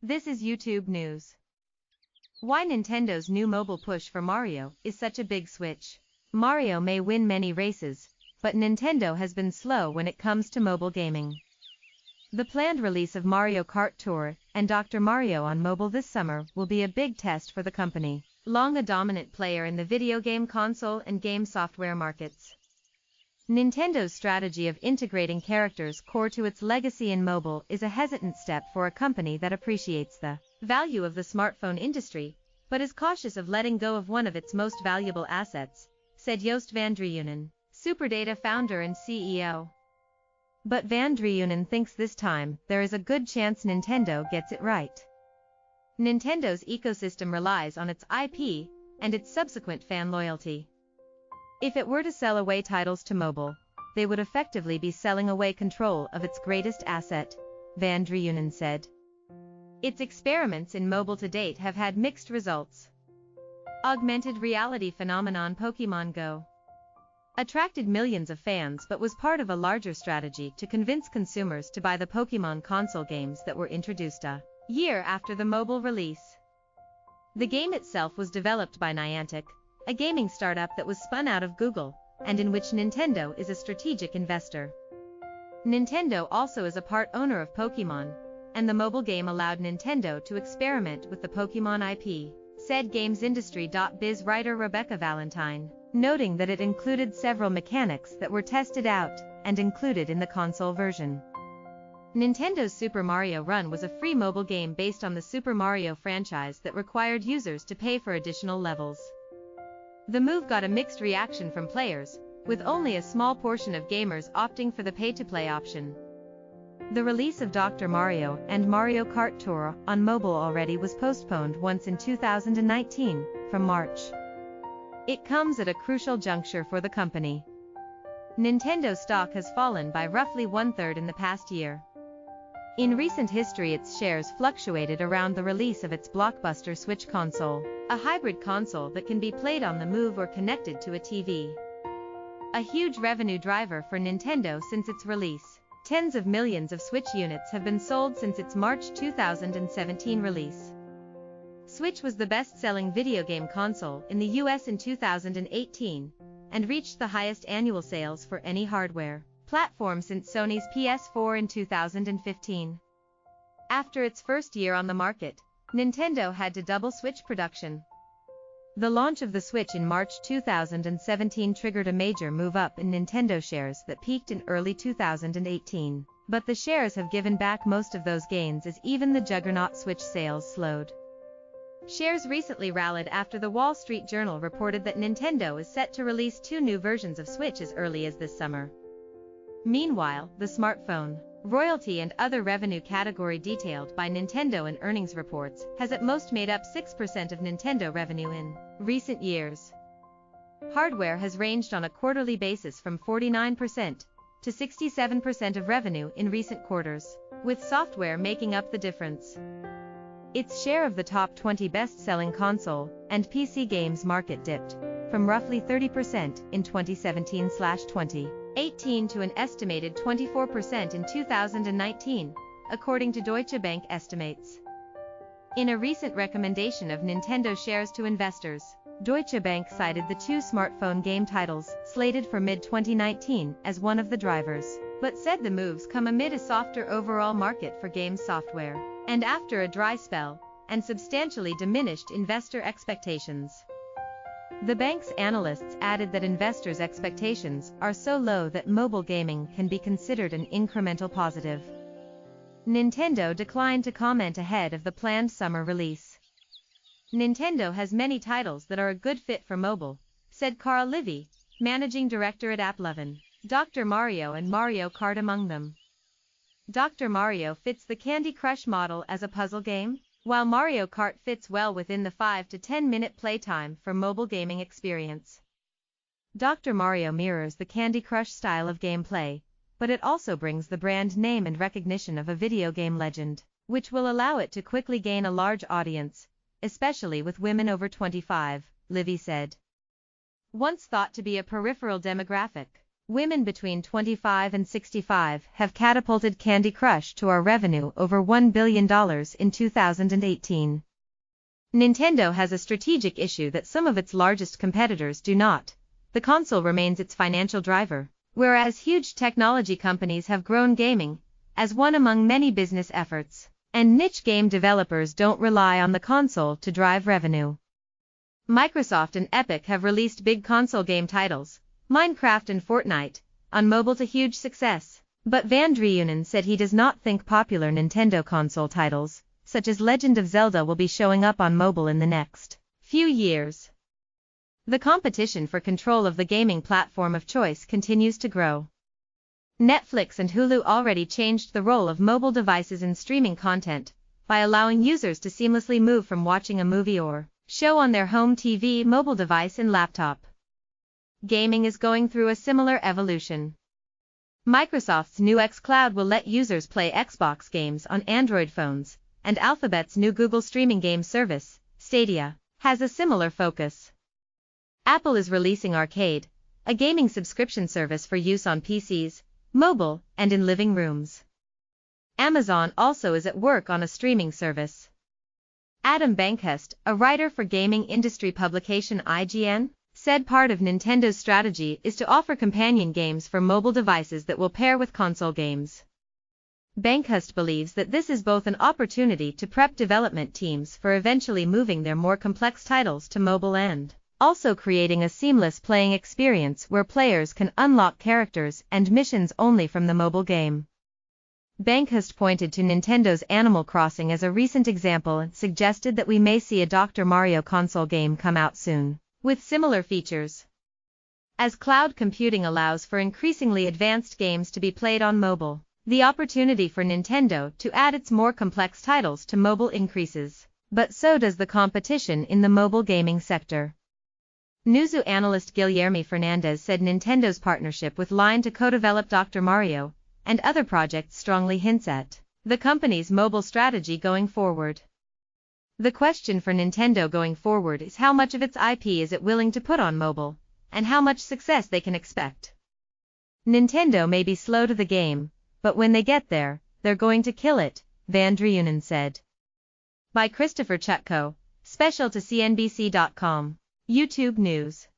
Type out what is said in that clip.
This is YouTube News. Why Nintendo's new mobile push for Mario is such a big switch. Mario may win many races, but Nintendo has been slow when it comes to mobile gaming. The planned release of Mario Kart Tour and Dr. Mario on mobile this summer will be a big test for the company, long a dominant player in the video game console and game software markets. Nintendo's strategy of integrating characters core to its legacy in mobile is a hesitant step for a company that appreciates the value of the smartphone industry, but is cautious of letting go of one of its most valuable assets, said Joost van Dreunen, SuperData founder and CEO. But Van Dreunen thinks this time there is a good chance Nintendo gets it right. Nintendo's ecosystem relies on its IP and its subsequent fan loyalty. If it were to sell away titles to mobile, they would effectively be selling away control of its greatest asset, Van Dreunen said. Its experiments in mobile to date have had mixed results. Augmented reality phenomenon Pokémon Go attracted millions of fans but was part of a larger strategy to convince consumers to buy the Pokémon console games that were introduced a year after the mobile release. The game itself was developed by Niantic, a gaming startup that was spun out of Google, and in which Nintendo is a strategic investor. Nintendo also is a part owner of Pokémon, and the mobile game allowed Nintendo to experiment with the Pokémon IP, said GamesIndustry.biz writer Rebecca Valentine, noting that it included several mechanics that were tested out and included in the console version. Nintendo's Super Mario Run was a free mobile game based on the Super Mario franchise that required users to pay for additional levels. The move got a mixed reaction from players, with only a small portion of gamers opting for the pay-to-play option. The release of Dr. Mario and Mario Kart Tour on mobile already was postponed once in 2019, from March. It comes at a crucial juncture for the company. Nintendo stock has fallen by roughly one-third in the past year. In recent history, its shares fluctuated around the release of its blockbuster Switch console, a hybrid console that can be played on the move or connected to a TV. A huge revenue driver for Nintendo since its release, tens of millions of Switch units have been sold since its March 2017 release. Switch was the best-selling video game console in the US in 2018, and reached the highest annual sales for any hardware platform since Sony's PS4 in 2015. After its first year on the market, Nintendo had to double Switch production. The launch of the Switch in March 2017 triggered a major move up in Nintendo shares that peaked in early 2018, but the shares have given back most of those gains as even the juggernaut Switch sales slowed. Shares recently rallied after the Wall Street Journal reported that Nintendo is set to release 2 new versions of Switch as early as this summer. Meanwhile, the smartphone, royalty and other revenue category detailed by Nintendo in earnings reports has at most made up 6% of Nintendo revenue in recent years. Hardware has ranged on a quarterly basis from 49% to 67% of revenue in recent quarters, with software making up the difference. Its share of the top 20 best-selling console and PC games market dipped from roughly 30% in 2017/2018 to an estimated 24% in 2019, according to Deutsche Bank estimates. In a recent recommendation of Nintendo shares to investors, Deutsche Bank cited the 2 smartphone game titles slated for mid-2019 as one of the drivers, but said the moves come amid a softer overall market for games software, and after a dry spell, and substantially diminished investor expectations. The bank's analysts added that investors' expectations are so low that mobile gaming can be considered an incremental positive. Nintendo declined to comment ahead of the planned summer release. Nintendo has many titles that are a good fit for mobile, said Carl Livy, managing director at AppLovin, Dr. Mario and Mario Kart among them. Dr. Mario fits the Candy Crush model as a puzzle game, while Mario Kart fits well within the 5 to 10 minute playtime for mobile gaming experience. Dr. Mario mirrors the Candy Crush style of gameplay, but it also brings the brand name and recognition of a video game legend, which will allow it to quickly gain a large audience, especially with women over 25, Livy said. Once thought to be a peripheral demographic, Women between 25 and 65 have catapulted Candy Crush to our revenue over $1 billion in 2018. Nintendo has a strategic issue that some of its largest competitors do not. The console remains its financial driver, whereas huge technology companies have grown gaming as one among many business efforts, and niche game developers don't rely on the console to drive revenue. Microsoft and Epic have released big console game titles, Minecraft and Fortnite, on mobile to huge success, but Van Dreunen said he does not think popular Nintendo console titles, such as Legend of Zelda, will be showing up on mobile in the next few years. The competition for control of the gaming platform of choice continues to grow. Netflix and Hulu already changed the role of mobile devices in streaming content by allowing users to seamlessly move from watching a movie or show on their home TV, mobile device, and laptop. Gaming is going through a similar evolution. Microsoft's new xCloud will let users play Xbox games on Android phones, and Alphabet's new Google streaming game service, Stadia, has a similar focus. Apple is releasing Arcade, a gaming subscription service for use on PCs, mobile, and in living rooms. Amazon also is at work on a streaming service. Adam Bankhurst, a writer for gaming industry publication IGN, said part of Nintendo's strategy is to offer companion games for mobile devices that will pair with console games. Bankhurst believes that this is both an opportunity to prep development teams for eventually moving their more complex titles to mobile and also creating a seamless playing experience where players can unlock characters and missions only from the mobile game. Bankhurst pointed to Nintendo's Animal Crossing as a recent example and suggested that we may see a Dr. Mario console game come out soon, with similar features. As cloud computing allows for increasingly advanced games to be played on mobile, the opportunity for Nintendo to add its more complex titles to mobile increases, but so does the competition in the mobile gaming sector. Newzoo analyst Guilherme Fernandes said Nintendo's partnership with Line to co-develop Dr. Mario and other projects strongly hints at the company's mobile strategy going forward. The question for Nintendo going forward is how much of its IP is it willing to put on mobile, and how much success they can expect. Nintendo may be slow to the game, but when they get there, they're going to kill it, Van Dreunen said. By Christopher Chutko, special to CNBC.com. YouTube News.